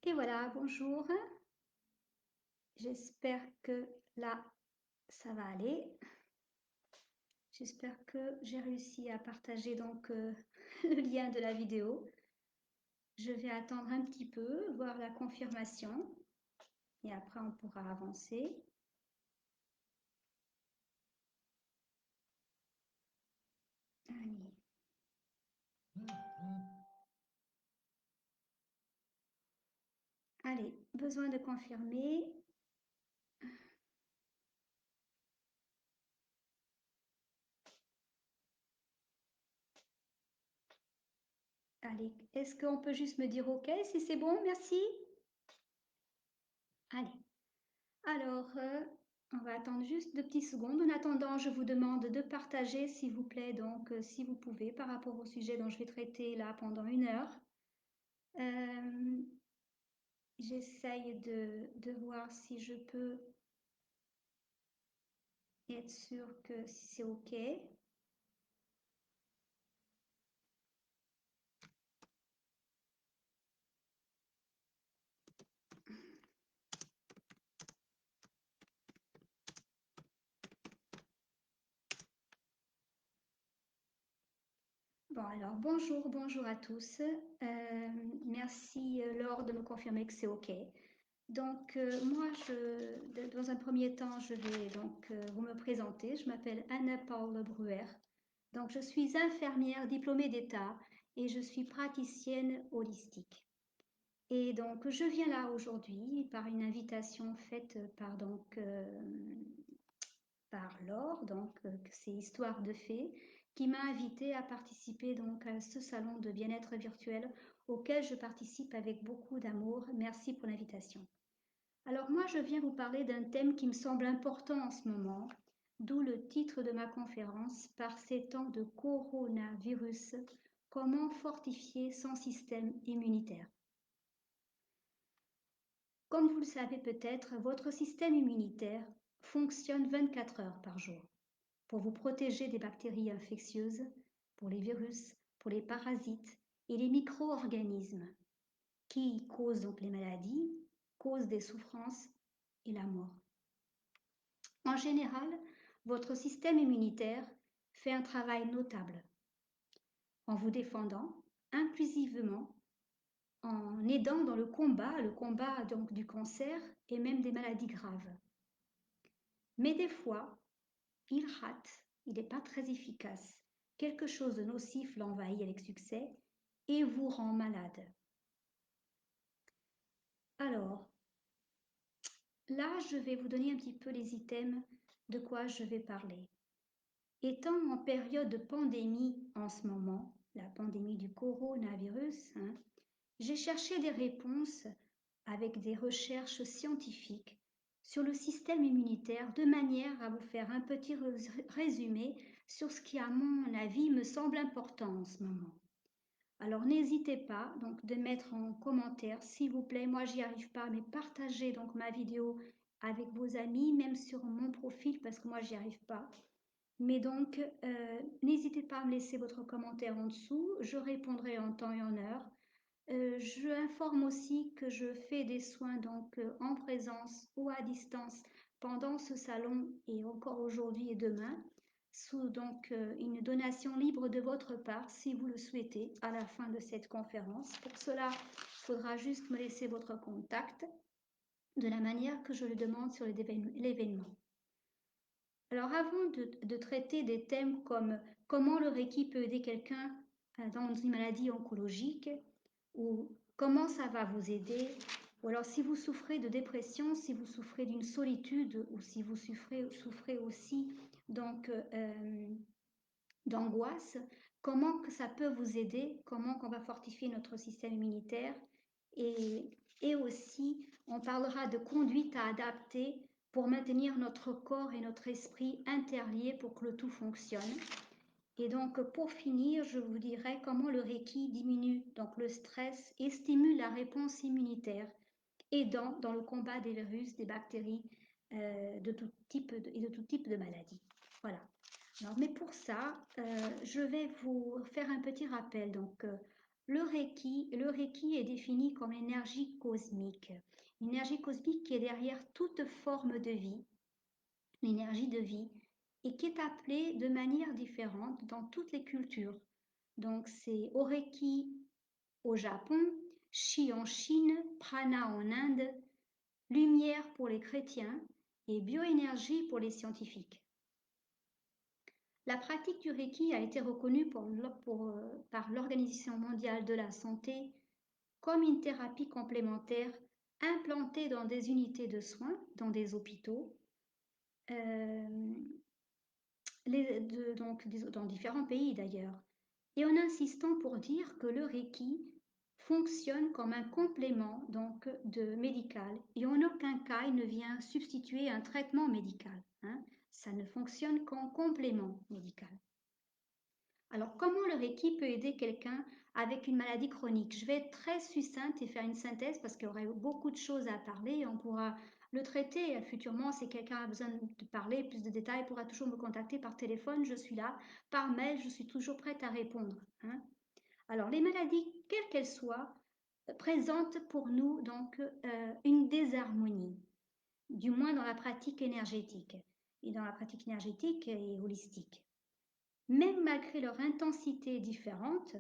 Et voilà, bonjour. J'espère que là, ça va aller. J'espère que j'ai réussi à partager le lien de la vidéo. Je vais attendre un petit peu, voir la confirmation et après on pourra avancer. Allez. Allez, besoin de confirmer. Allez, est-ce qu'on peut juste me dire OK si c'est bon? Merci. Allez. Alors, on va attendre juste 2 petites secondes. En attendant, je vous demande de partager, s'il vous plaît, si vous pouvez, par rapport au sujet dont je vais traiter là pendant 1 heure. Euh, J'essaye de voir si je peux être sûre que c'est OK. Bon, alors, bonjour à tous. Merci Laure de me confirmer que c'est OK. Moi, dans un premier temps, je vais vous me présenter. Je m'appelle Anna-Paule Bruer. Donc, je suis infirmière diplômée d'État et je suis praticienne holistique. Et donc, je viens là aujourd'hui par une invitation faite par Laure, c'est Histoire de Fées, qui m'a invitée à participer à ce salon de bien-être virtuel auquel je participe avec beaucoup d'amour. Merci pour l'invitation. Alors moi, je viens vous parler d'un thème qui me semble important en ce moment, d'où le titre de ma conférence, Par ces temps de coronavirus, comment fortifier son système immunitaire. Comme vous le savez peut-être, votre système immunitaire fonctionne 24 heures par jour pour vous protéger des bactéries infectieuses, pour les virus, pour les parasites et les micro-organismes qui causent donc les maladies, causent des souffrances et la mort. En général, votre système immunitaire fait un travail notable en vous défendant inclusivement, en aidant dans le combat donc du cancer et même des maladies graves. Mais des fois, il rate, il n'est pas très efficace. Quelque chose de nocif l'envahit avec succès et vous rend malade. Alors, là, je vais vous donner un petit peu les items de quoi je vais parler. Étant en période de pandémie en ce moment, la pandémie du coronavirus, j'ai cherché des réponses avec des recherches scientifiques sur le système immunitaire de manière à vous faire un petit résumé sur ce qui, à mon avis, me semble important en ce moment. Alors n'hésitez pas de mettre en commentaire, s'il vous plaît, moi j'y arrive pas, mais partagez ma vidéo avec vos amis, même sur mon profil, parce que moi j'y arrive pas. Mais n'hésitez pas à me laisser votre commentaire en dessous, je répondrai en temps et en heure. Je informe aussi que je fais des soins en présence ou à distance pendant ce salon et encore aujourd'hui et demain, sous une donation libre de votre part si vous le souhaitez à la fin de cette conférence. Pour cela, il faudra juste me laisser votre contact de la manière que je le demande sur l'événement. Alors avant de traiter des thèmes comme comment le Reiki peut aider quelqu'un dans une maladie oncologique ou comment ça va vous aider, ou alors si vous souffrez de dépression, si vous souffrez d'une solitude ou si vous souffrez aussi d'angoisse, comment que ça peut vous aider, comment qu'on va fortifier notre système immunitaire et aussi on parlera de conduite à adapter pour maintenir notre corps et notre esprit interliés pour que le tout fonctionne. Et pour finir, je vous dirai comment le Reiki diminue le stress et stimule la réponse immunitaire, aidant dans le combat des virus, des bactéries de tout type et de tout type de maladies. Voilà. Alors, mais pour ça, je vais vous faire un petit rappel. le Reiki est défini comme l'énergie cosmique qui est derrière toute forme de vie, l'énergie de vie, et qui est appelée de manière différente dans toutes les cultures. Donc c'est Reiki au Japon, Chi en Chine, Prana en Inde, lumière pour les chrétiens et bioénergie pour les scientifiques. La pratique du Reiki a été reconnue par l'Organisation mondiale de la santé comme une thérapie complémentaire implantée dans des unités de soins, dans des hôpitaux, dans différents pays d'ailleurs, et en insistant pour dire que le Reiki fonctionne comme un complément donc de médical et en aucun cas il ne vient substituer un traitement médical. Hein. Ça ne fonctionne qu'en complément médical. Alors, comment le Reiki peut aider quelqu'un avec une maladie chronique? Je vais être très succincte et faire une synthèse parce qu'il y aurait beaucoup de choses à parler et on pourra le traiter futurement. Si quelqu'un a besoin de parler plus de détails, il pourra toujours me contacter par téléphone, je suis là. Par mail, je suis toujours prête à répondre. Hein. Alors, les maladies, quelles qu'elles soient, présentent pour nous donc une désharmonie, du moins dans la pratique énergétique et dans la pratique énergétique et holistique. Même malgré leur intensité différente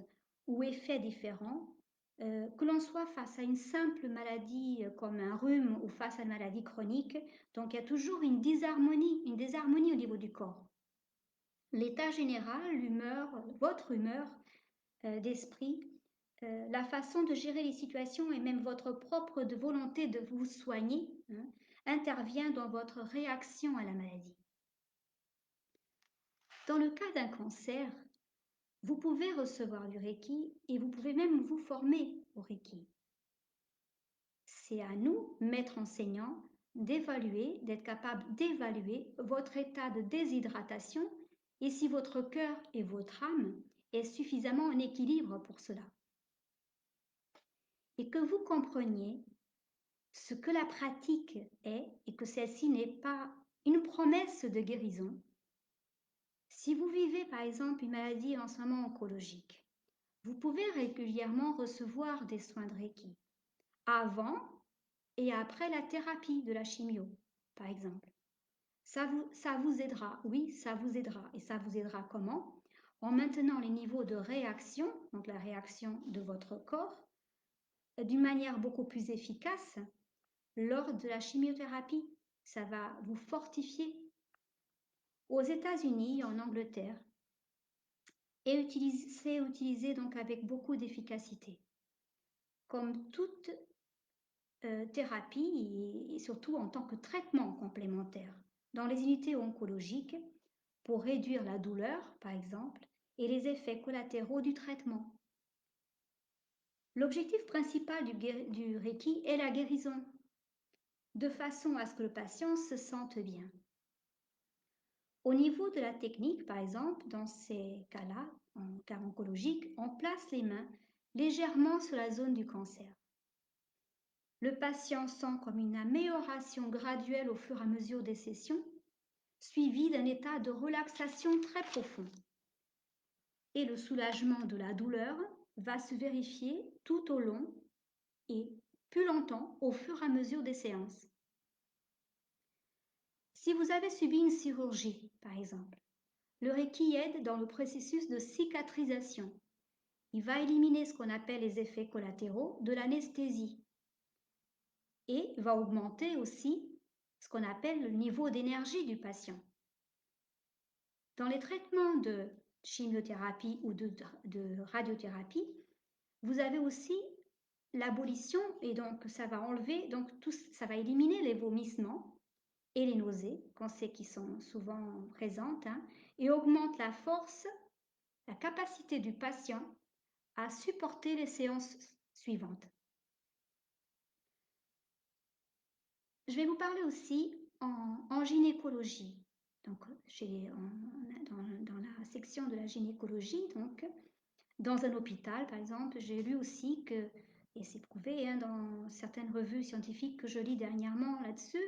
ou effets différents, que l'on soit face à une simple maladie comme un rhume ou face à une maladie chronique, donc il y a toujours une désharmonie au niveau du corps. L'état général, l'humeur, votre humeur d'esprit, la façon de gérer les situations et même votre propre volonté de vous soigner hein, intervient dans votre réaction à la maladie. Dans le cas d'un cancer, vous pouvez recevoir du Reiki et vous pouvez même vous former au Reiki. C'est à nous, maîtres enseignants, d'évaluer, d'être capable d'évaluer votre état de déshydratation et si votre cœur et votre âme est suffisamment en équilibre pour cela. Et que vous compreniez ce que la pratique est et que celle-ci n'est pas une promesse de guérison. Si vous vivez par exemple une maladie en ce moment oncologique, vous pouvez régulièrement recevoir des soins de Reiki, avant et après la thérapie de la chimio, par exemple. Ça vous aidera, oui, ça vous aidera. Et ça vous aidera comment? En maintenant les niveaux de réaction, donc la réaction de votre corps, d'une manière beaucoup plus efficace lors de la chimiothérapie. Ça va vous fortifier. Aux États-Unis, en Angleterre, c'est utilisé donc avec beaucoup d'efficacité. Comme toute thérapie et surtout en tant que traitement complémentaire dans les unités oncologiques pour réduire la douleur, par exemple, et les effets collatéraux du traitement. L'objectif principal du Reiki est la guérison, de façon à ce que le patient se sente bien. Au niveau de la technique, par exemple, dans ces cas-là, en cas oncologique, on place les mains légèrement sur la zone du cancer. Le patient sent comme une amélioration graduelle au fur et à mesure des sessions, suivie d'un état de relaxation très profond. Et le soulagement de la douleur va se vérifier tout au long et plus longtemps au fur et à mesure des séances. Si vous avez subi une chirurgie, par exemple, le Reiki aide dans le processus de cicatrisation. Il va éliminer ce qu'on appelle les effets collatéraux de l'anesthésie et va augmenter aussi ce qu'on appelle le niveau d'énergie du patient. Dans les traitements de chimiothérapie ou de radiothérapie, vous avez aussi l'abolition et donc ça va enlever, donc ça va éliminer les vomissements et les nausées qu'on sait qui sont souvent présentes hein, et augmente la force, la capacité du patient à supporter les séances suivantes. Je vais vous parler aussi en gynécologie. Donc, dans la section de la gynécologie, donc, dans un hôpital, par exemple, j'ai lu aussi que, et c'est prouvé hein, dans certaines revues scientifiques que je lis dernièrement là-dessus,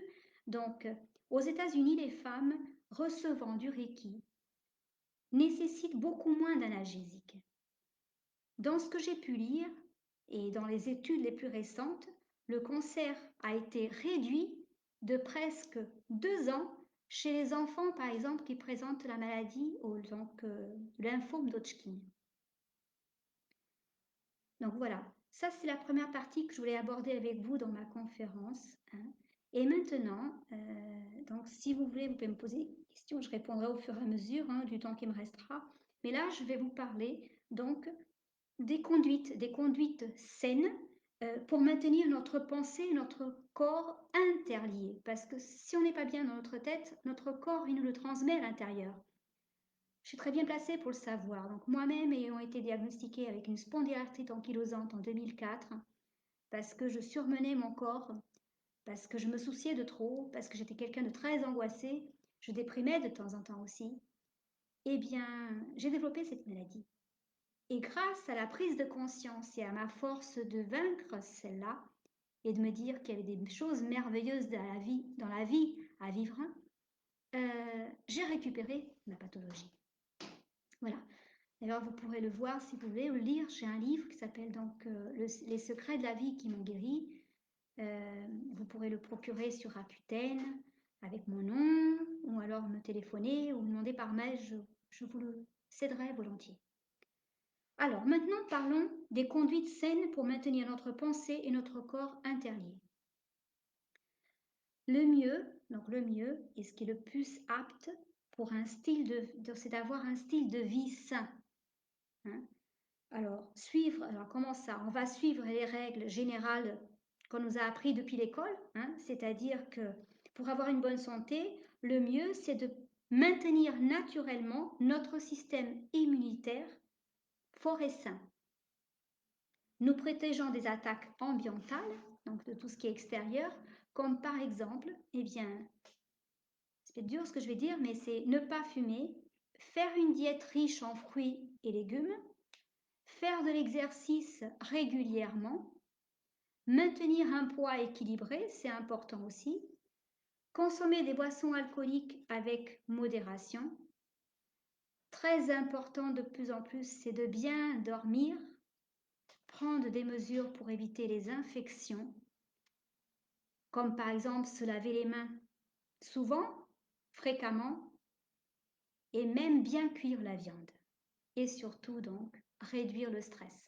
donc, aux États-Unis, les femmes recevant du Reiki nécessitent beaucoup moins d'analgésiques. Dans ce que j'ai pu lire et dans les études les plus récentes, le cancer a été réduit de presque 2 ans chez les enfants, par exemple, qui présentent la maladie, donc lymphome d'Hodgkin. Donc voilà, ça c'est la première partie que je voulais aborder avec vous dans ma conférence, hein. Et maintenant, donc si vous voulez, vous pouvez me poser des questions, je répondrai au fur et à mesure, hein, du temps qui me restera. Mais là, je vais vous parler donc des conduites saines pour maintenir notre pensée, notre corps interliés. Parce que si on n'est pas bien dans notre tête, notre corps, il nous le transmet à l'intérieur. Je suis très bien placée pour le savoir. Donc moi-même ayant été diagnostiquée avec une spondylarthrite ankylosante en 2004, parce que je surmenais mon corps, parce que je me souciais de trop, parce que j'étais quelqu'un de très angoissé, je déprimais de temps en temps aussi, eh bien, j'ai développé cette maladie. Et grâce à la prise de conscience et à ma force de vaincre celle-là, et de me dire qu'il y avait des choses merveilleuses dans la vie à vivre, j'ai récupéré ma pathologie. Voilà. D'ailleurs, vous pourrez le voir si vous voulez, ou le lire. J'ai un livre qui s'appelle donc Les secrets de la vie qui m'ont guéri. Vous pourrez le procurer sur Rakuten avec mon nom, ou alors me téléphoner ou me demander par mail, je vous le céderai volontiers. Alors maintenant, parlons des conduites saines pour maintenir notre pensée et notre corps interliés. Le mieux, et ce qui est le plus apte pour un style c'est d'avoir un style de vie sain, hein. Alors, comment ça? On va suivre les règles générales qu'on nous a apprises depuis l'école, hein, c'est-à-dire que pour avoir une bonne santé, le mieux, c'est de maintenir naturellement notre système immunitaire fort et sain, nous protégeant des attaques ambientales, donc de tout ce qui est extérieur, comme par exemple, eh bien, c'est dur ce que je vais dire, mais c'est ne pas fumer, faire une diète riche en fruits et légumes, faire de l'exercice régulièrement, maintenir un poids équilibré, c'est important aussi, consommer des boissons alcooliques avec modération. Très important de plus en plus, c'est de bien dormir, prendre des mesures pour éviter les infections, comme par exemple se laver les mains souvent, fréquemment, et même bien cuire la viande. Et surtout donc, réduire le stress.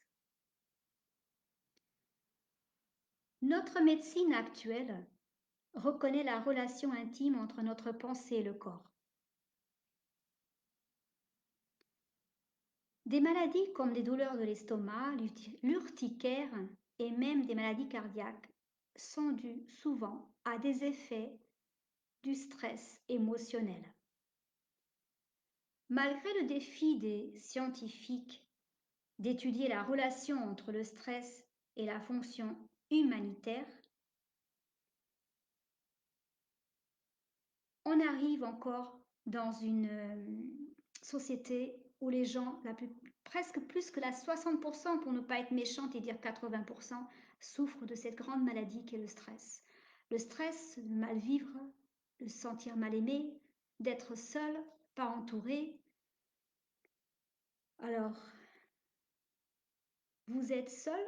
Notre médecine actuelle reconnaît la relation intime entre notre pensée et le corps. Des maladies comme les douleurs de l'estomac, l'urticaire et même des maladies cardiaques sont dues souvent à des effets du stress émotionnel. Malgré le défi des scientifiques d'étudier la relation entre le stress et la fonction humanitaire, on arrive encore dans une société où les gens, presque plus que la 60%, pour ne pas être méchante et dire 80%, souffrent de cette grande maladie qu'est le stress. Le stress, de mal vivre, de se sentir mal aimé, d'être seul, pas entouré. Alors, vous êtes seul,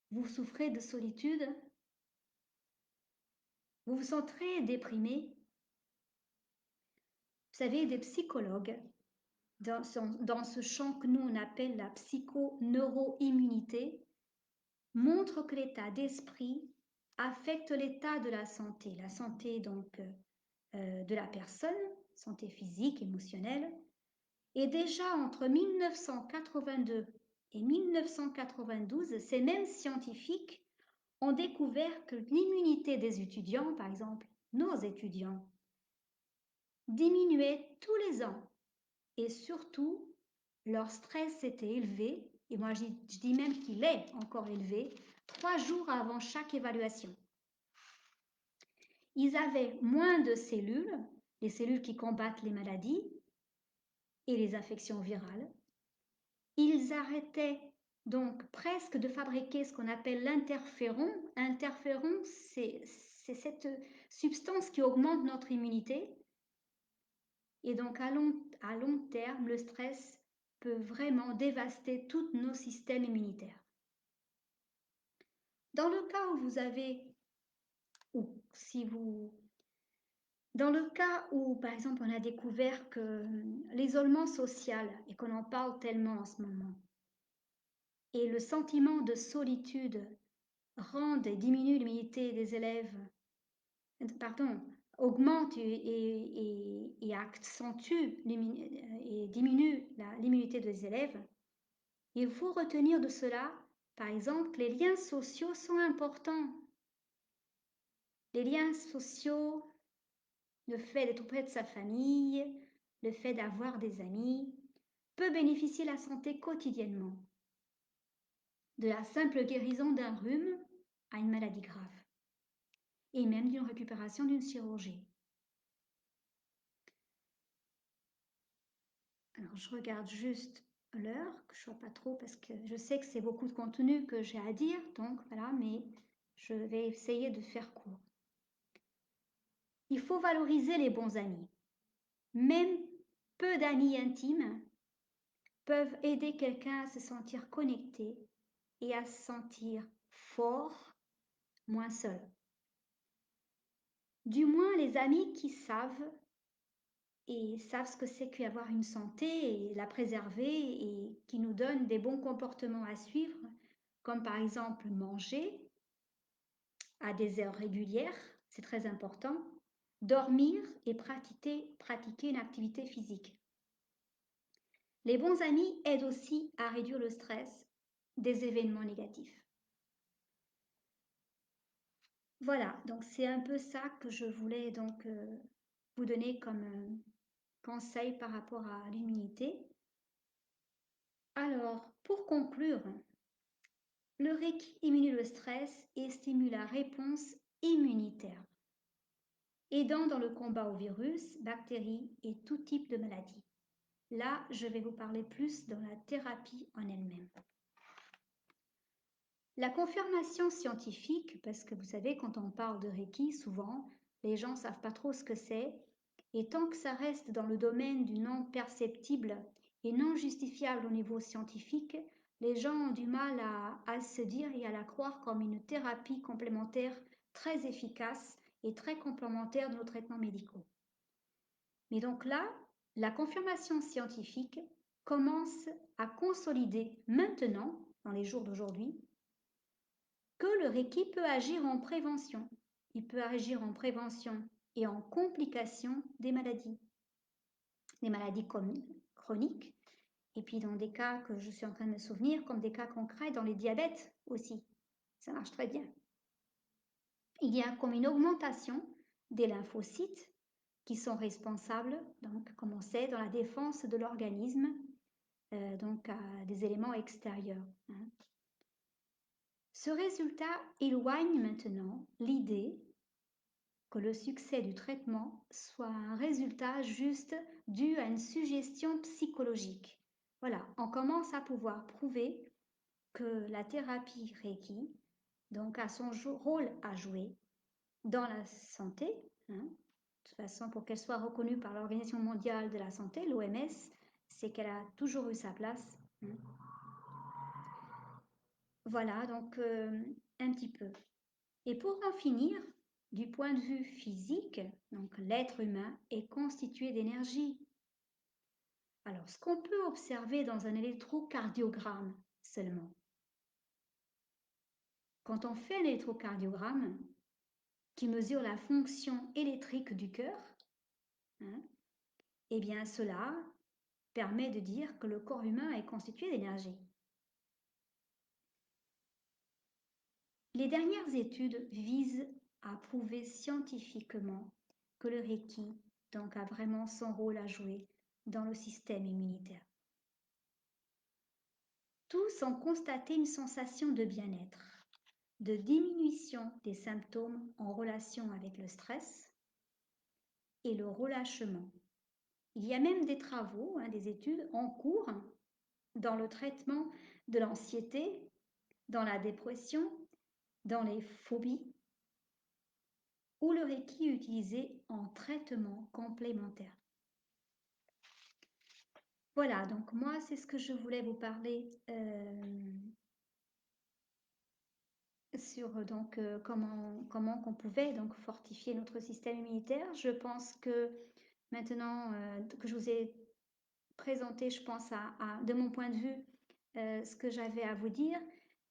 vous souffrez de solitude, vous vous sentez déprimé. Vous savez, des psychologues, dans ce champ que nous on appelle la psycho-neuro-immunité, montrent que l'état d'esprit affecte l'état de la santé donc de la personne, santé physique, émotionnelle. Et déjà entre 1982 et 1992, ces mêmes scientifiques ont découvert que l'immunité des étudiants, par exemple nos étudiants, diminuait tous les ans. Et surtout, leur stress était élevé, et moi je dis même qu'il est encore élevé, 3 jours avant chaque évaluation. Ils avaient moins de cellules, les cellules qui combattent les maladies et les infections virales. Ils arrêtaient donc presque de fabriquer ce qu'on appelle l'interféron. Interféron, c'est cette substance qui augmente notre immunité. Et donc à long terme, le stress peut vraiment dévaster tous nos systèmes immunitaires. Dans le cas où vous avez, ou si vous, dans le cas où, par exemple, on a découvert que l'isolement social, et qu'on en parle tellement en ce moment, et le sentiment de solitude rend et diminue l'immunité des élèves, pardon, augmente et accentue et diminue l'immunité des élèves, il faut retenir de cela, par exemple, que les liens sociaux sont importants. Les liens sociaux, le fait d'être auprès de sa famille, le fait d'avoir des amis, peut bénéficier la santé quotidiennement, de la simple guérison d'un rhume à une maladie grave, et même d'une récupération d'une chirurgie. Alors, je regarde juste l'heure, que je ne vois pas trop, parce que je sais que c'est beaucoup de contenu que j'ai à dire, donc voilà, mais je vais essayer de faire court. Il faut valoriser les bons amis. Même peu d'amis intimes peuvent aider quelqu'un à se sentir connecté et à se sentir fort, moins seul. Du moins les amis qui savent ce que c'est qu'avoir une santé et la préserver et qui nous donnent des bons comportements à suivre, comme par exemple manger à des heures régulières, c'est très important, dormir et pratiquer une activité physique. Les bons amis aident aussi à réduire le stress des événements négatifs. Voilà, donc c'est un peu ça que je voulais donc vous donner comme conseil par rapport à l'immunité. Alors, pour conclure, le Reiki diminue le stress et stimule la réponse immunitaire, aidant dans le combat aux virus, bactéries et tout type de maladies. Là, je vais vous parler plus dans la thérapie en elle-même. La confirmation scientifique, parce que vous savez, quand on parle de Reiki, souvent, les gens ne savent pas trop ce que c'est, et tant que ça reste dans le domaine du non perceptible et non justifiable au niveau scientifique, les gens ont du mal à se dire et à la croire comme une thérapie complémentaire très efficace et très complémentaire de nos traitements médicaux. Mais donc là, la confirmation scientifique commence à consolider maintenant, dans les jours d'aujourd'hui, que le Reiki peut agir en prévention. Il peut agir en prévention et en complication des maladies chroniques, et puis dans des cas que je suis en train de me souvenir, comme des cas concrets dans les diabètes aussi. Ça marche très bien. Il y a comme une augmentation des lymphocytes qui sont responsables, donc, comme on sait, dans la défense de l'organisme, donc à des éléments extérieurs. Ce résultat éloigne maintenant l'idée que le succès du traitement soit un résultat juste dû à une suggestion psychologique. Voilà, on commence à pouvoir prouver que la thérapie Reiki donc a son rôle à jouer dans la santé. De toute façon, pour qu'elle soit reconnue par l'Organisation mondiale de la santé, l'OMS, c'est qu'elle a toujours eu sa place. Voilà, donc un petit peu. Et pour en finir, du point de vue physique, donc l'être humain est constitué d'énergie. Alors, ce qu'on peut observer dans un électrocardiogramme seulement, quand on fait un électrocardiogramme qui mesure la fonction électrique du cœur, eh bien cela permet de dire que le corps humain est constitué d'énergie. Les dernières études visent à prouver scientifiquement que le Reiki donc, a vraiment son rôle à jouer dans le système immunitaire. Tous ont constaté une sensation de bien-être, de diminution des symptômes en relation avec le stress et le relâchement. Il y a même des travaux, des études en cours dans le traitement de l'anxiété, dans la dépression, dans les phobies, où le Reiki est utilisé en traitement complémentaire. Voilà, donc moi, c'est ce que je voulais vous parler sur comment qu'on pouvait donc fortifier notre système immunitaire. Je pense que maintenant que je vous ai présenté, je pense de mon point de vue, ce que j'avais à vous dire,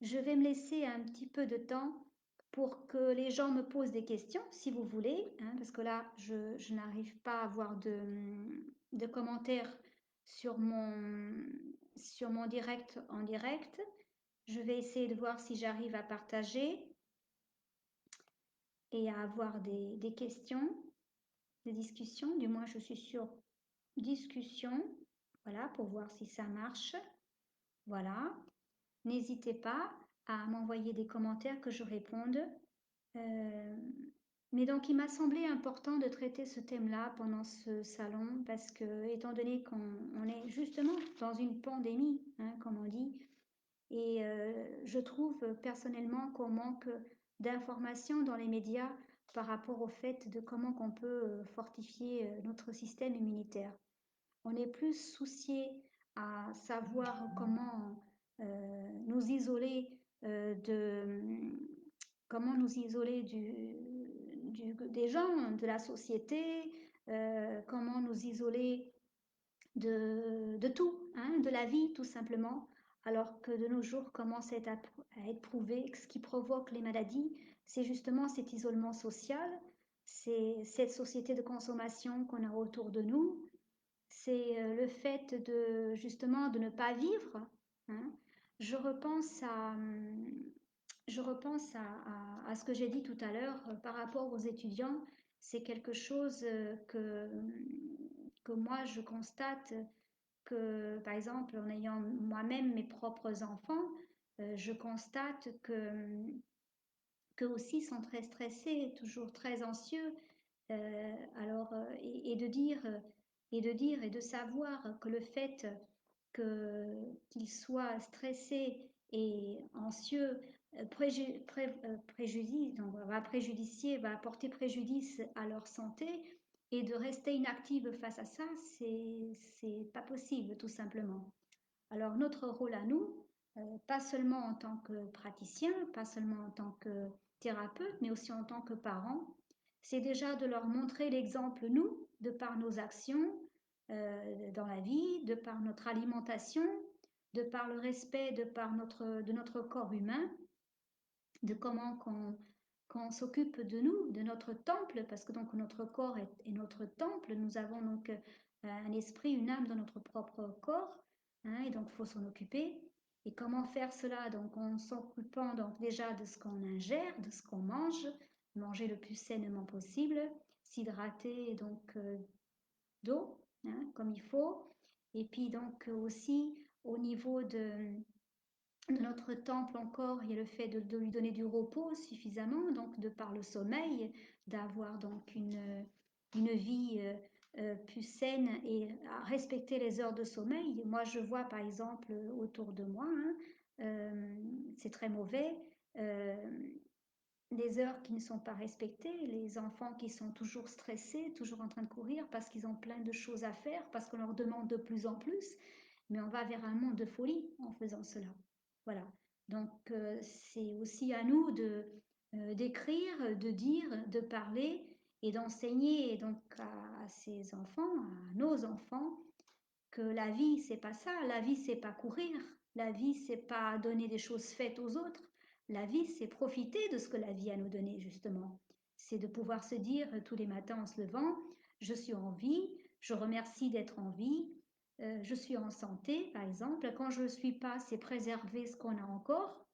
je vais me laisser un petit peu de temps pour que les gens me posent des questions, si vous voulez, hein, parce que là, je n'arrive pas à avoir de commentaires sur sur mon direct en direct. Je vais essayer de voir si j'arrive à partager et à avoir des questions, des discussions. Du moins, je suis sur discussion, voilà, pour voir si ça marche. Voilà. N'hésitez pas à m'envoyer des commentaires que je réponde. Euh, mais donc, il m'a semblé important de traiter ce thème-là pendant ce salon parce que, étant donné qu'on est justement dans une pandémie, hein, comme on dit, et je trouve personnellement qu'on manque d'informations dans les médias par rapport au fait de comment qu'on peut fortifier notre système immunitaire. On est plus soucié à savoir comment nous isoler comment nous isoler des gens, de la société, comment nous isoler de tout, hein, de la vie tout simplement, alors que de nos jours commence à être prouvé que ce qui provoque les maladies, c'est justement cet isolement social, c'est cette société de consommation qu'on a autour de nous, c'est le fait de justement de ne pas vivre, hein. Je repense à ce que j'ai dit tout à l'heure par rapport aux étudiants. C'est quelque chose que moi je constate que, par exemple, en ayant moi-même mes propres enfants, je constate qu'eux aussi sont très stressés, toujours très anxieux. Et de dire et de savoir que le fait qu'ils soient stressés et anxieux donc, va préjudicier, va apporter préjudice à leur santé et de rester inactive face à ça, c'est pas possible tout simplement. Alors notre rôle à nous, pas seulement en tant que praticien, pas seulement en tant que thérapeute, mais aussi en tant que parent, c'est déjà de leur montrer l'exemple, nous, de par nos actions dans la vie, de par notre alimentation, de par le respect de notre corps humain, de comment qu'on s'occupe de nous, de notre temple, parce que donc notre corps est notre temple. Nous avons donc un esprit, une âme dans notre propre corps, hein, et donc il faut s'en occuper. Et comment faire cela? Donc en s'occupant donc déjà de ce qu'on ingère, de ce qu'on mange, manger le plus sainement possible, s'hydrater donc d'eau, hein, comme il faut. Et puis donc aussi au niveau de notre temple encore, il y a le fait de lui donner du repos suffisamment, donc de par le sommeil, d'avoir donc une vie plus saine et à respecter les heures de sommeil. Moi, je vois par exemple autour de moi, hein, c'est très mauvais, euh, les heures qui ne sont pas respectées, les enfants qui sont toujours stressés, toujours en train de courir parce qu'ils ont plein de choses à faire, parce qu'on leur demande de plus en plus, mais on va vers un monde de folie en faisant cela. Voilà. Donc c'est aussi à nous d'écrire, de dire, de parler et d'enseigner donc à ces enfants, à nos enfants, que la vie, c'est pas ça. La vie, c'est pas courir. La vie, c'est pas donner des choses faites aux autres. La vie, c'est profiter de ce que la vie a nous donné, justement. C'est de pouvoir se dire tous les matins en se levant, je suis en vie, je remercie d'être en vie, je suis en santé, par exemple. Quand je ne suis pas, c'est préserver ce qu'on a encore.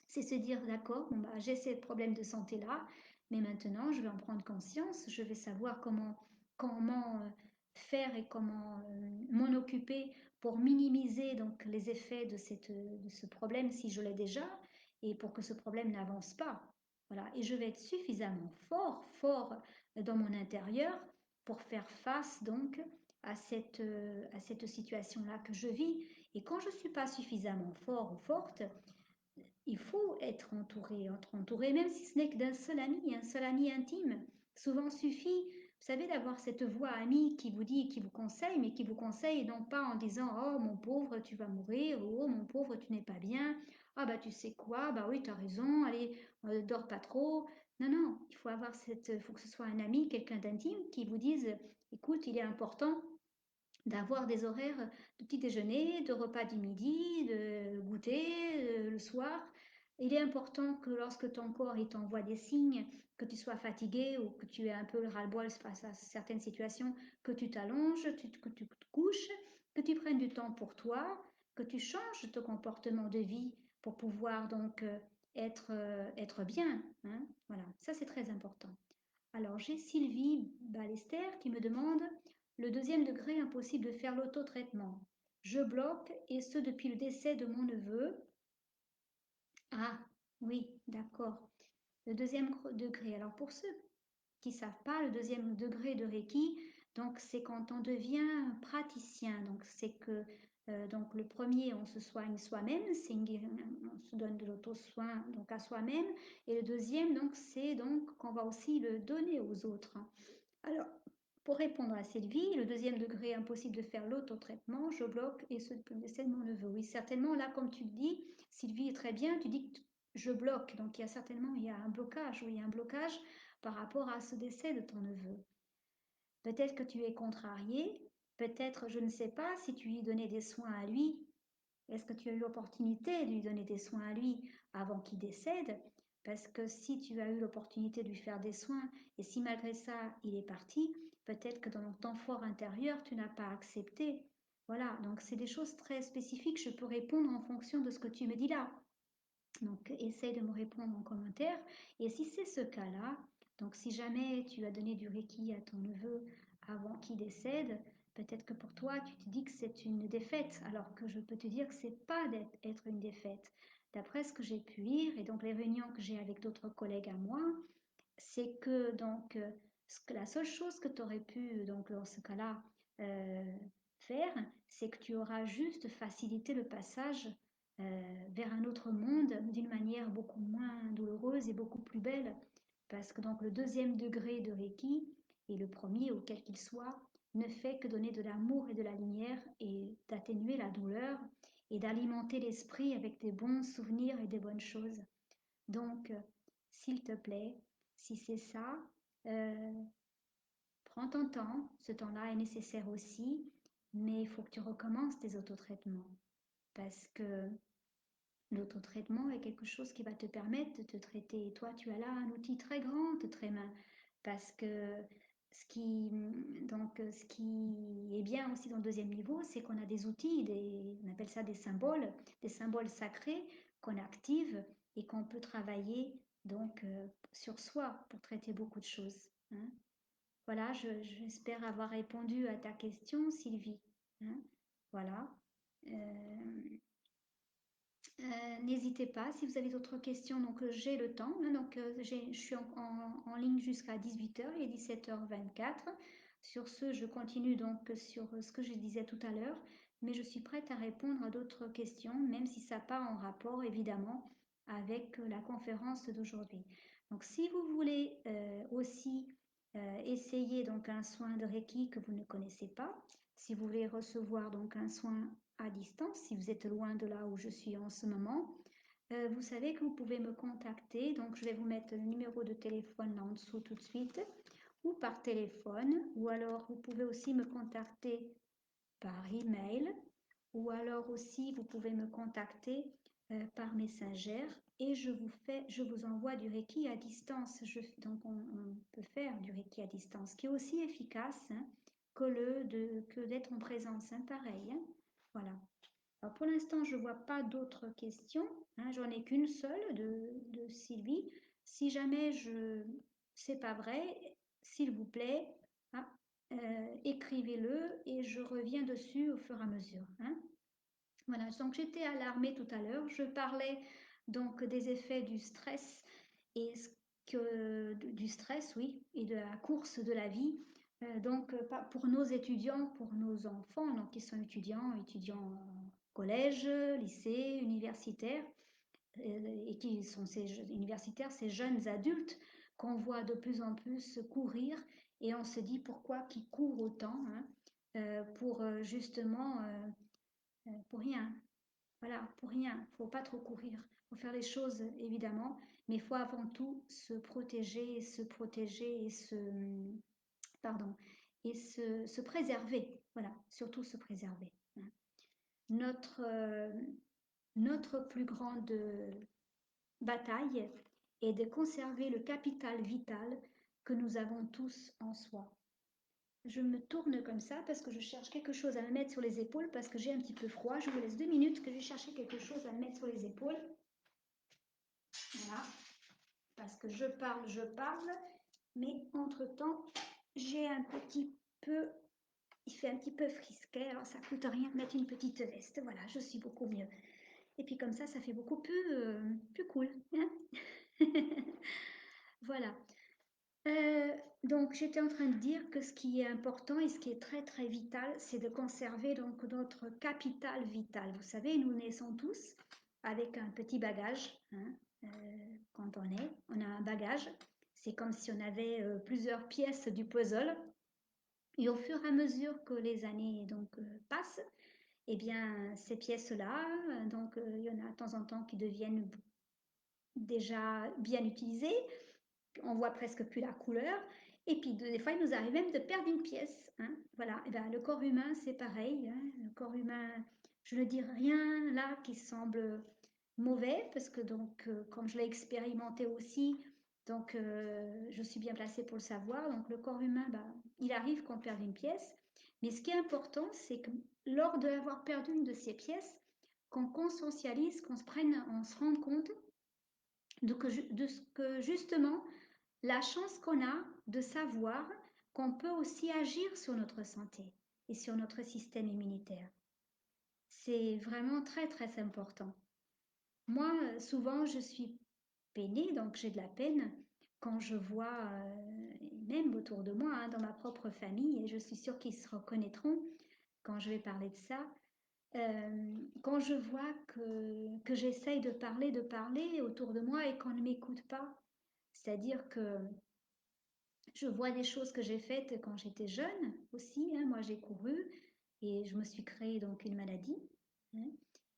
C'est se dire, d'accord, bon, bah, j'ai ces problèmes de santé-là, mais maintenant, je vais en prendre conscience, je vais savoir comment faire et comment m'en occuper pour minimiser donc, les effets de ce problème si je l'ai déjà, et pour que ce problème n'avance pas. Voilà. Et je vais être suffisamment fort dans mon intérieur pour faire face donc à cette situation-là que je vis. Et quand je ne suis pas suffisamment fort ou forte, il faut être entouré, même si ce n'est que d'un seul ami, un seul ami intime. Souvent suffit, savez, d'avoir cette voix amie qui vous dit, qui vous conseille, mais qui vous conseille non pas en disant «Oh mon pauvre, tu vas mourir» ou «Oh mon pauvre, tu n'es pas bien», «Ah bah tu sais quoi, bah oui, tu as raison, allez, dors pas trop». Non, non, il faut avoir faut que ce soit un ami, quelqu'un d'intime qui vous dise «Écoute, il est important d'avoir des horaires de petit déjeuner, de repas du midi, de goûter le soir. Il est important que lorsque ton corps il t'envoie des signes, que tu sois fatigué ou que tu aies un peu le ras-le-bol face à certaines situations, que tu t'allonges, que tu te couches, que tu prennes du temps pour toi, que tu changes ton comportement de vie pour pouvoir donc être bien. Hein. Voilà, ça c'est très important. Alors, j'ai Sylvie Ballester qui me demande le deuxième degré impossible de faire l'autotraitement. Je bloque et ce depuis le décès de mon neveu. Ah, oui, d'accord. Le deuxième degré. Alors, pour ceux qui ne savent pas, le deuxième degré de Reiki, donc c'est quand on devient praticien. Donc, c'est que donc le premier, on se soigne soi-même, on se donne de l'auto-soin donc à soi-même. Et le deuxième, donc, c'est donc qu'on va aussi le donner aux autres. Alors, pour répondre à Sylvie, le deuxième degré impossible de faire l'autotraitement, je bloque et ce depuis le décès de mon neveu. Oui, certainement, là, comme tu le dis, Sylvie est très bien, tu dis que je bloque. Donc, il y a un blocage, oui, un blocage par rapport à ce décès de ton neveu. Peut-être que tu es contrarié, peut-être, je ne sais pas, si tu lui donnais des soins à lui, est-ce que tu as eu l'opportunité de lui donner des soins à lui avant qu'il décède? Parce que si tu as eu l'opportunité de lui faire des soins et si malgré ça il est parti, peut-être que dans ton fort intérieur tu n'as pas accepté. Voilà, donc c'est des choses très spécifiques. Je peux répondre en fonction de ce que tu me dis là. Donc, essaye de me répondre en commentaire. Et si c'est ce cas-là, donc si jamais tu as donné du Reiki à ton neveu avant qu'il décède, peut-être que pour toi, tu te dis que c'est une défaite, alors que je peux te dire que c'est pas d'être une défaite. D'après ce que j'ai pu lire et donc les réunions que j'ai avec d'autres collègues à moi, c'est que donc la seule chose que tu aurais pu donc dans ce cas-là euh, faire, c'est que tu auras juste facilité le passage vers un autre monde d'une manière beaucoup moins douloureuse et beaucoup plus belle. Parce que donc le deuxième degré de Reiki et le premier, auquel qu'il soit, ne fait que donner de l'amour et de la lumière et d'atténuer la douleur et d'alimenter l'esprit avec des bons souvenirs et des bonnes choses. Donc, s'il te plaît, si c'est ça, euh, prends ton temps. Ce temps-là est nécessaire aussi, mais il faut que tu recommences tes autotraitements parce que l'autotraitement est quelque chose qui va te permettre de te traiter. Et toi, tu as là un outil très grand entre tes mains parce que ce qui est bien aussi dans le deuxième niveau, c'est qu'on a des outils, on appelle ça des symboles sacrés qu'on active et qu'on peut travailler donc sur soi pour traiter beaucoup de choses. Hein. Voilà, j'espère avoir répondu à ta question, Sylvie. Hein. Voilà. Euh, N'hésitez pas si vous avez d'autres questions. Donc, j'ai le temps. Hein, donc, je suis en ligne jusqu'à 18 h. Il est 17 h 24. Sur ce, je continue donc sur ce que je disais tout à l'heure. Mais je suis prête à répondre à d'autres questions, même si ça n'a pas en rapport, évidemment, avec la conférence d'aujourd'hui. Donc, si vous voulez aussi essayer donc un soin de Reiki que vous ne connaissez pas, si vous voulez recevoir donc un soin à distance, si vous êtes loin de là où je suis en ce moment, vous savez que vous pouvez me contacter. Donc, je vais vous mettre le numéro de téléphone là en dessous tout de suite, ou par téléphone, ou alors vous pouvez aussi me contacter par email, ou alors aussi vous pouvez me contacter par messagère et je vous envoie du Reiki à distance. Donc, on peut faire du Reiki à distance, qui est aussi efficace hein, que d'être en présence, hein, pareil. Hein. Voilà. Alors pour l'instant, je ne vois pas d'autres questions. Hein, j'en ai qu'une seule de Sylvie. Si jamais je c'est pas vrai, s'il vous plaît, hein, écrivez-le et je reviens dessus au fur et à mesure. Hein. Voilà, donc j'étais alarmée tout à l'heure. Je parlais donc des effets du stress et du stress, oui, et de la course de la vie. Donc pour nos étudiants, pour nos enfants, donc qui sont étudiants collège, lycée, universitaire, et qui sont universitaires, ces jeunes adultes qu'on voit de plus en plus courir et on se dit pourquoi qui court autant, hein, pour justement, pour rien. Voilà, pour rien. Il faut pas trop courir. Il faut faire les choses, évidemment, mais il faut avant tout se protéger et pardon, et se préserver. Voilà, surtout se préserver, hein. Notre, notre plus grande bataille est de conserver le capital vital que nous avons tous en soi. Je me tourne comme ça parce que je cherche quelque chose à me mettre sur les épaules parce que j'ai un petit peu froid. Je vous laisse 2 minutes que je vais chercher quelque chose à me mettre sur les épaules. Voilà, parce que je parle, mais entre-temps, j'ai un petit peu, il fait un petit peu frisquet, alors ça coûte rien de mettre une petite veste. Voilà, je suis beaucoup mieux. Et puis comme ça fait beaucoup plus cool, hein. Voilà. Euh, donc j'étais en train de dire que ce qui est important et ce qui est très très vital, c'est de conserver donc notre capital vital. Vous savez, nous naissons tous avec un petit bagage, hein, quand on a un bagage. C'est comme si on avait plusieurs pièces du puzzle. Et au fur et à mesure que les années donc passent, eh bien ces pièces-là, donc il y en a de temps en temps qui deviennent déjà bien utilisées, on voit presque plus la couleur. Et puis des fois, il nous arrive même de perdre une pièce, hein. Voilà. Et ben, le corps humain, c'est pareil, hein. Le corps humain, je ne dis rien là qui semble mauvais, parce que donc, comme je l'ai expérimenté aussi, donc je suis bien placée pour le savoir. Donc le corps humain, ben, il arrive qu'on perde une pièce. Mais ce qui est important, c'est que lors de l'avoir perdu une de ces pièces, qu'on conscientialise, qu'on se prenne, on se rende compte de ce que justement la chance qu'on a de savoir qu'on peut aussi agir sur notre santé et sur notre système immunitaire. C'est vraiment très très important. Moi, souvent, je suis peinée, donc j'ai de la peine quand je vois, même autour de moi, hein, dans ma propre famille, et je suis sûre qu'ils se reconnaîtront quand je vais parler de ça, quand je vois que j'essaye de parler autour de moi et qu'on ne m'écoute pas. C'est-à-dire que je vois des choses que j'ai faites quand j'étais jeune aussi, hein. Moi, j'ai couru et je me suis créé donc une maladie, hein.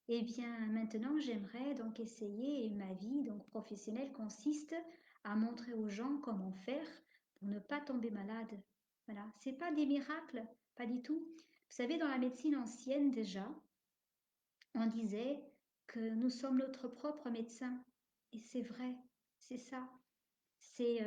Eh bien, maintenant, j'aimerais donc essayer, et ma vie donc professionnelle consiste à montrer aux gens comment faire pour ne pas tomber malade. Voilà, c'est pas des miracles, pas du tout. Vous savez, dans la médecine ancienne déjà, on disait que nous sommes notre propre médecin. Et c'est vrai, c'est ça. C'est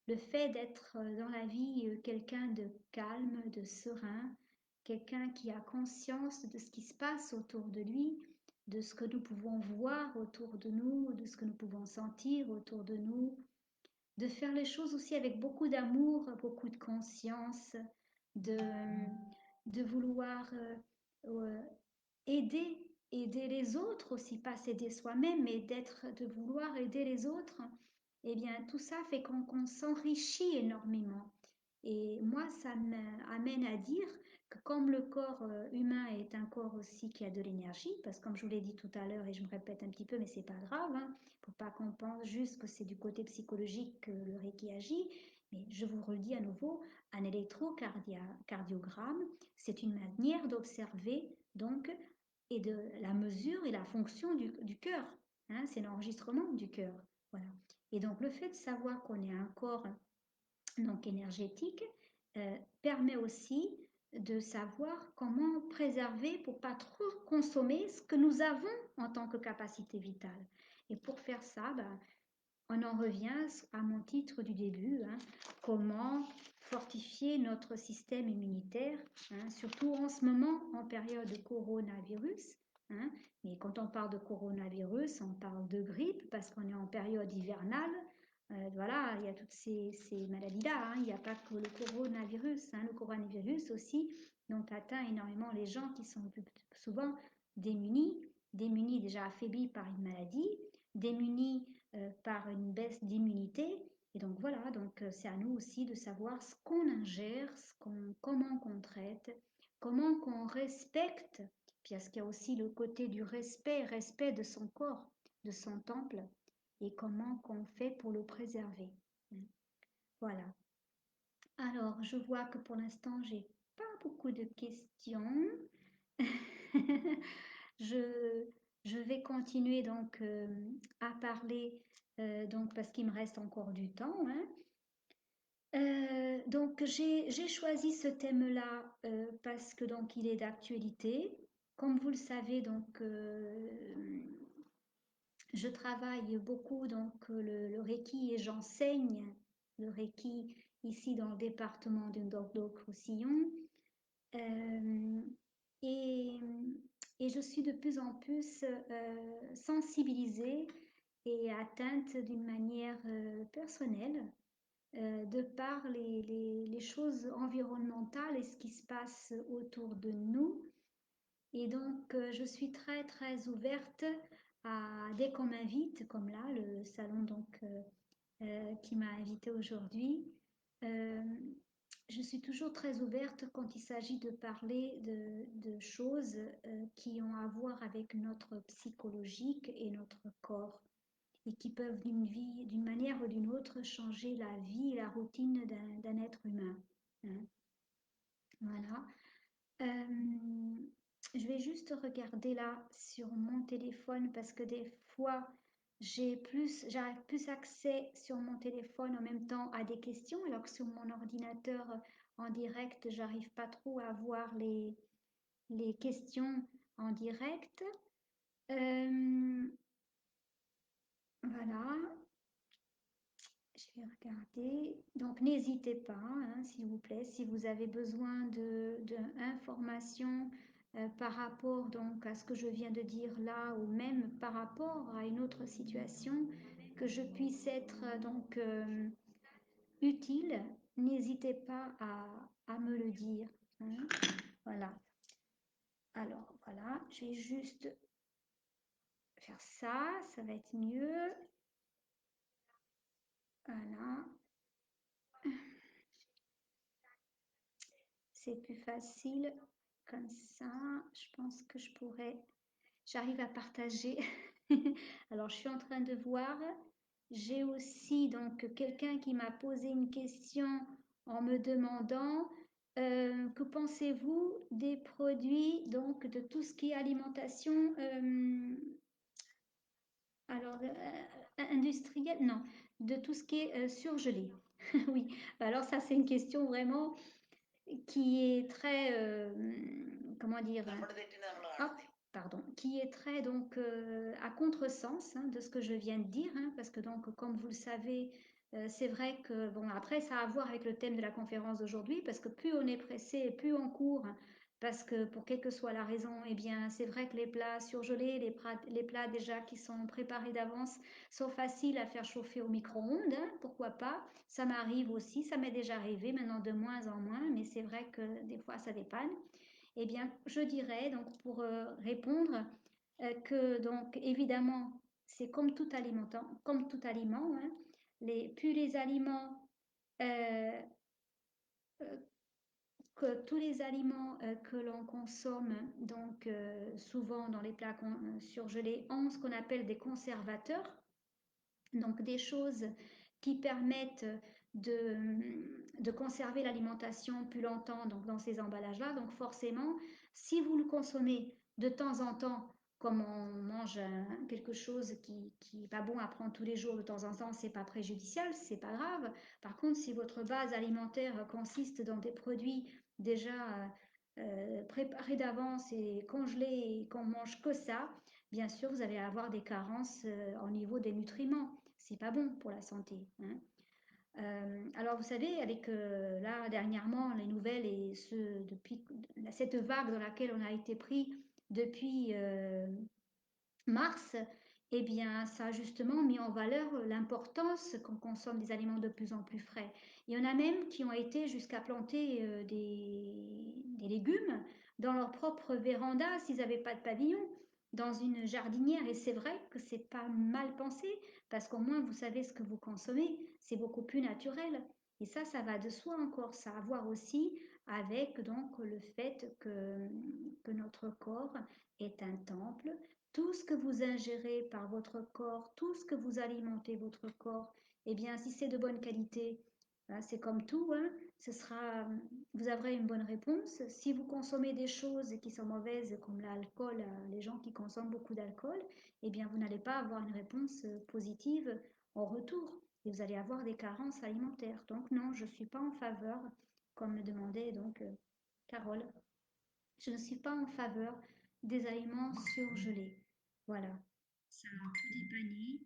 le fait d'être dans la vie quelqu'un de calme, de serein, quelqu'un qui a conscience de ce qui se passe autour de lui, de ce que nous pouvons voir autour de nous, de ce que nous pouvons sentir autour de nous, de faire les choses aussi avec beaucoup d'amour, beaucoup de conscience, de, de vouloir euh, aider les autres aussi, pas s'aider soi-même, mais de vouloir aider les autres. Eh bien, tout ça fait qu'on s'enrichit énormément. Et moi, ça m'amène à dire que comme le corps humain est un corps aussi qui a de l'énergie, parce que comme je vous l'ai dit tout à l'heure, et je me répète un petit peu, mais c'est pas grave, hein, faut pas qu'on pense juste que c'est du côté psychologique que le Reiki agit, mais je vous redis à nouveau, un électrocardiogramme, c'est une manière d'observer donc et de la mesure et la fonction du cœur, hein, c'est l'enregistrement du cœur, voilà. Et donc le fait de savoir qu'on est un corps donc énergétique permet aussi de savoir comment préserver pour pas trop consommer ce que nous avons en tant que capacité vitale. Et pour faire ça, ben, on en revient à mon titre du début, hein, comment fortifier notre système immunitaire, hein, surtout en ce moment en période de coronavirus, hein. Mais quand on parle de coronavirus, on parle de grippe parce qu'on est en période hivernale. Voilà, il y a toutes ces maladies-là, hein. Il n'y a pas que le coronavirus, hein. Le coronavirus aussi donc, atteint énormément les gens qui sont souvent démunis, démunis déjà affaiblis par une maladie, démunis par une baisse d'immunité. Et donc voilà, donc c'est à nous aussi de savoir ce qu'on ingère, comment qu'on traite, comment qu'on respecte. Puis est-ce qu'il y a aussi le côté du respect de son corps, de son temple, et comment qu'on fait pour le préserver. Voilà. Alors, je vois que pour l'instant, j'ai pas beaucoup de questions. Je, je vais continuer donc à parler donc parce qu'il me reste encore du temps, hein. Donc j'ai choisi ce thème-là parce que donc il est d'actualité. Comme vous le savez, donc je travaille beaucoup donc le Reiki et j'enseigne le Reiki ici dans le département de Languedoc-Roussillon. Euh, et, et je suis de plus en plus sensibilisée et atteinte d'une manière personnelle de par les choses environnementales et ce qui se passe autour de nous. Et donc, je suis très, très ouverte à, dès qu'on m'invite, comme là, le salon donc, qui m'a invitée aujourd'hui, euh, je suis toujours très ouverte quand il s'agit de parler de choses qui ont à voir avec notre psychologique et notre corps et qui peuvent d'une manière ou d'une autre changer la vie et la routine d'un être humain, hein. Voilà. Je vais juste regarder là sur mon téléphone parce que des fois j'arrive plus accès sur mon téléphone en même temps à des questions alors que sur mon ordinateur en direct, j'arrive pas trop à voir les questions en direct. Euh, voilà, je vais regarder. Donc n'hésitez pas, hein, s'il vous plaît, si vous avez besoin d'informations par rapport donc à ce que je viens de dire là, ou même par rapport à une autre situation, que je puisse être donc utile, n'hésitez pas à me le dire, hein. Voilà. Alors voilà, je vais juste faire ça, ça va être mieux. Voilà. C'est plus facile comme ça. Je pense que je pourrais. J'arrive à partager. Alors, je suis en train de voir. J'ai aussi donc quelqu'un qui m'a posé une question en me demandant que pensez-vous des produits donc de tout ce qui est alimentation alors industrielle, non, de tout ce qui est surgelé. Oui, alors ça c'est une question vraiment qui est très, comment dire, hop, pardon, qui est très donc à contresens hein, de ce que je viens de dire, hein, parce que donc, comme vous le savez, c'est vrai que, bon, après, ça a à voir avec le thème de la conférence d'aujourd'hui, parce que plus on est pressé, plus on court, parce que pour quelle que soit la raison, eh bien, c'est vrai que les plats surgelés, les plats déjà qui sont préparés d'avance, sont faciles à faire chauffer au micro-ondes, hein, pourquoi pas. Ça m'arrive aussi, ça m'est déjà arrivé, maintenant de moins en moins, mais c'est vrai que des fois ça dépanne. Eh bien, je dirais donc pour répondre que donc évidemment c'est comme tout aliment, hein, plus les aliments euh, euh, que tous les aliments que l'on consomme donc souvent dans les plats surgelés ont ce qu'on appelle des conservateurs, donc des choses qui permettent de conserver l'alimentation plus longtemps donc dans ces emballages-là. Donc forcément, si vous le consommez de temps en temps, comme on mange quelque chose qui n'est pas bon à prendre tous les jours de temps en temps, c'est pas préjudiciable, c'est pas grave. Par contre, si votre base alimentaire consiste dans des produits déjà préparés d'avance et congelés et qu'on mange que ça, bien sûr, vous allez avoir des carences au niveau des nutriments. C'est pas bon pour la santé, hein. Alors vous savez, avec là dernièrement les nouvelles et depuis cette vague dans laquelle on a été pris depuis mars, eh bien, ça a justement mis en valeur l'importance qu'on consomme des aliments de plus en plus frais. Il y en a même qui ont été jusqu'à planter des légumes dans leur propre véranda s'ils n'avaient pas de pavillon, dans une jardinière. Et c'est vrai que c'est pas mal pensé, parce qu'au moins vous savez ce que vous consommez, c'est beaucoup plus naturel. Et ça va de soi encore. Ça a à voir aussi avec donc le fait que notre corps est un temple. Tout ce que vous ingérez par votre corps, tout ce que vous alimentez votre corps, eh bien, si c'est de bonne qualité, Hein, c'est comme tout, hein, ce sera, vous aurez une bonne réponse. Si vous consommez des choses qui sont mauvaises, comme l'alcool, les gens qui consomment beaucoup d'alcool, eh bien, vous n'allez pas avoir une réponse positive en retour et vous allez avoir des carences alimentaires. Donc non, je ne suis pas en faveur, comme me demandait donc Carole, je ne suis pas en faveur des aliments surgelés. Voilà. Ça peut dépanner,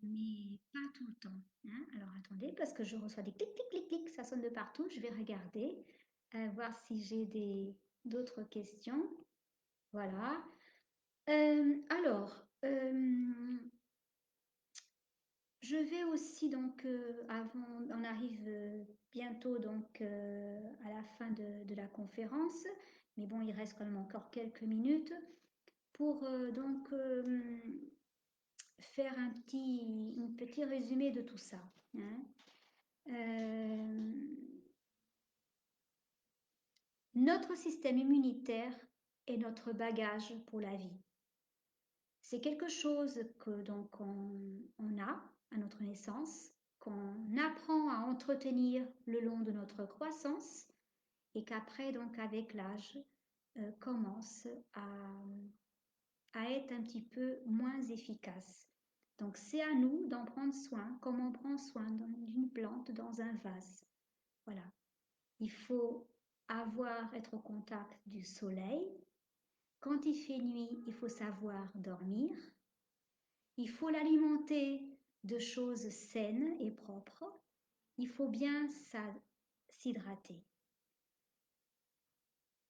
mais pas tout le temps. Hein. Alors attendez, parce que je reçois des clics, clics, clics, clics, ça sonne de partout. Je vais regarder, voir si j'ai d'autres questions. Voilà. Alors, je vais aussi donc, avant, on arrive bientôt donc à la fin de la conférence, mais bon, il reste quand même encore quelques minutes pour donc faire un petit résumé de tout ça. Hein. Euh, notre système immunitaire est notre bagage pour la vie. C'est quelque chose que donc on a à notre naissance, qu'on apprend à entretenir le long de notre croissance et qu'après donc avec l'âge commence à être un petit peu moins efficace. Donc c'est à nous d'en prendre soin comme on prend soin d'une plante dans un vase. Voilà. Il faut être au contact du soleil. Quand il fait nuit, il faut savoir dormir. Il faut l'alimenter de choses saines et propres. Il faut bien s'hydrater.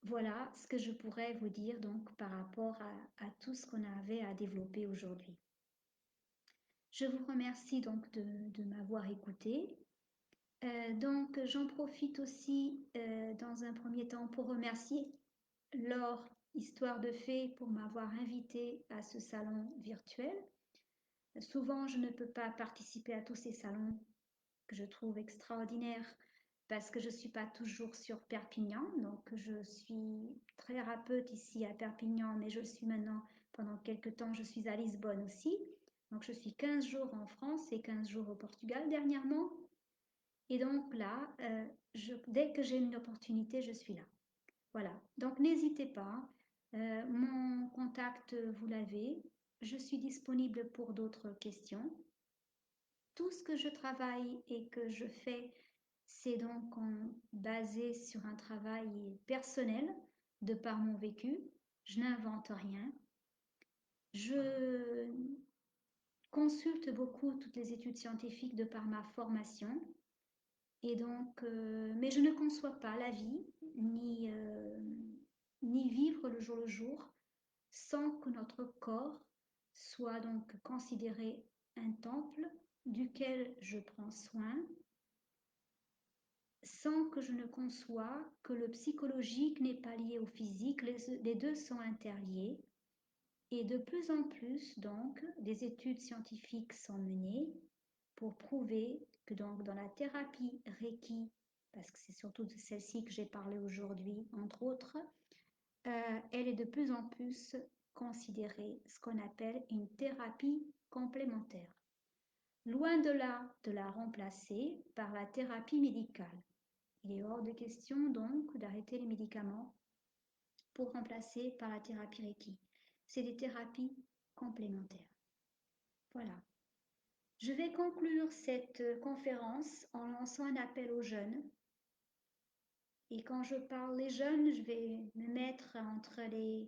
Voilà ce que je pourrais vous dire donc par rapport à tout ce qu'on avait à développer aujourd'hui. Je vous remercie donc de m'avoir écouté. Donc j'en profite aussi dans un premier temps pour remercier Laure, Histoire de Fées, pour m'avoir invité à ce salon virtuel. Souvent, je ne peux pas participer à tous ces salons que je trouve extraordinaires parce que je ne suis pas toujours sur Perpignan. Donc, je suis thérapeute ici à Perpignan, mais je suis maintenant, pendant quelques temps, je suis à Lisbonne aussi. Donc, je suis 15 jours en France et 15 jours au Portugal dernièrement. Et donc là, dès que j'ai une opportunité, je suis là. Voilà, donc n'hésitez pas. Mon contact, vous l'avez. Je suis disponible pour d'autres questions. Tout ce que je travaille et que je fais, c'est donc basé sur un travail personnel de par mon vécu. Je n'invente rien. Je consulte beaucoup toutes les études scientifiques de par ma formation. Et donc, mais je ne conçois pas la vie, ni vivre le jour sans que notre corps soit donc considéré un temple duquel je prends soin, sans que je ne conçois que le psychologique n'est pas lié au physique, les deux sont interliés. Et de plus en plus, donc, des études scientifiques sont menées pour prouver que donc dans la thérapie Reiki, parce que c'est surtout de celle-ci que j'ai parlé aujourd'hui, entre autres, elle est de plus en plus considérée ce qu'on appelle une thérapie complémentaire. Loin de là de la remplacer par la thérapie médicale. Il est hors de question donc d'arrêter les médicaments pour remplacer par la thérapie Reiki. C'est des thérapies complémentaires. Voilà. Je vais conclure cette conférence en lançant un appel aux jeunes. Et quand je parle des jeunes, je vais me mettre entre les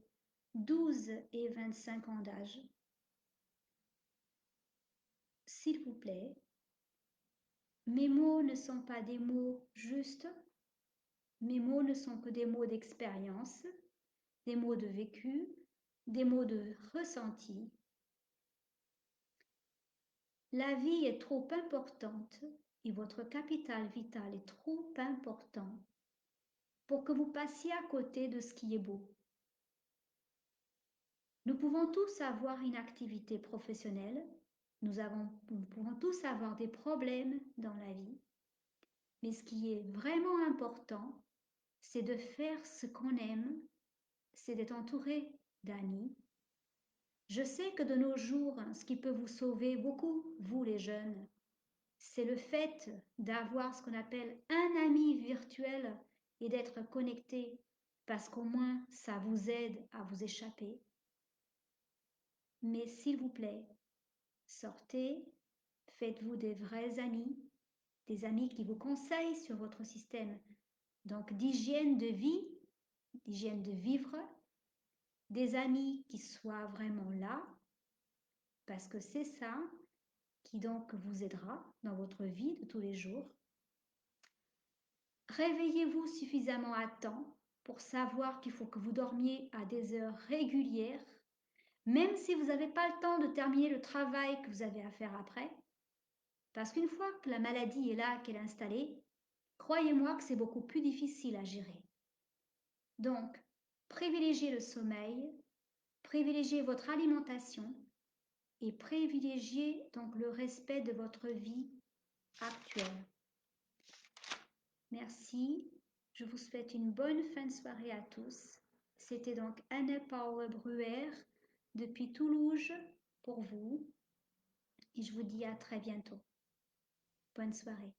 12 et 25 ans d'âge. S'il vous plaît, mes mots ne sont pas des mots justes, mes mots ne sont que des mots d'expérience, des mots de vécu, des mots de ressenti. La vie est trop importante et votre capital vital est trop important pour que vous passiez à côté de ce qui est beau. Nous pouvons tous avoir une activité professionnelle, nous pouvons tous avoir des problèmes dans la vie, mais ce qui est vraiment important, c'est de faire ce qu'on aime, c'est d'être entouré d'amis. Je sais que de nos jours, ce qui peut vous sauver beaucoup, vous les jeunes, c'est le fait d'avoir ce qu'on appelle un ami virtuel et d'être connecté parce qu'au moins ça vous aide à vous échapper. Mais s'il vous plaît, sortez, faites-vous des vrais amis, des amis qui vous conseillent sur votre système donc d'hygiène de vie, d'hygiène de vivre, des amis qui soient vraiment là, parce que c'est ça qui donc vous aidera dans votre vie de tous les jours. Réveillez-vous suffisamment à temps pour savoir qu'il faut que vous dormiez à des heures régulières, même si vous n'avez pas le temps de terminer le travail que vous avez à faire après. Parce qu'une fois que la maladie est là, qu'elle est installée, croyez-moi que c'est beaucoup plus difficile à gérer. Donc, privilégiez le sommeil, privilégiez votre alimentation et privilégiez donc le respect de votre vie actuelle. Merci, je vous souhaite une bonne fin de soirée à tous. C'était donc Anne-Paule Bruer depuis Toulouse pour vous et je vous dis à très bientôt. Bonne soirée.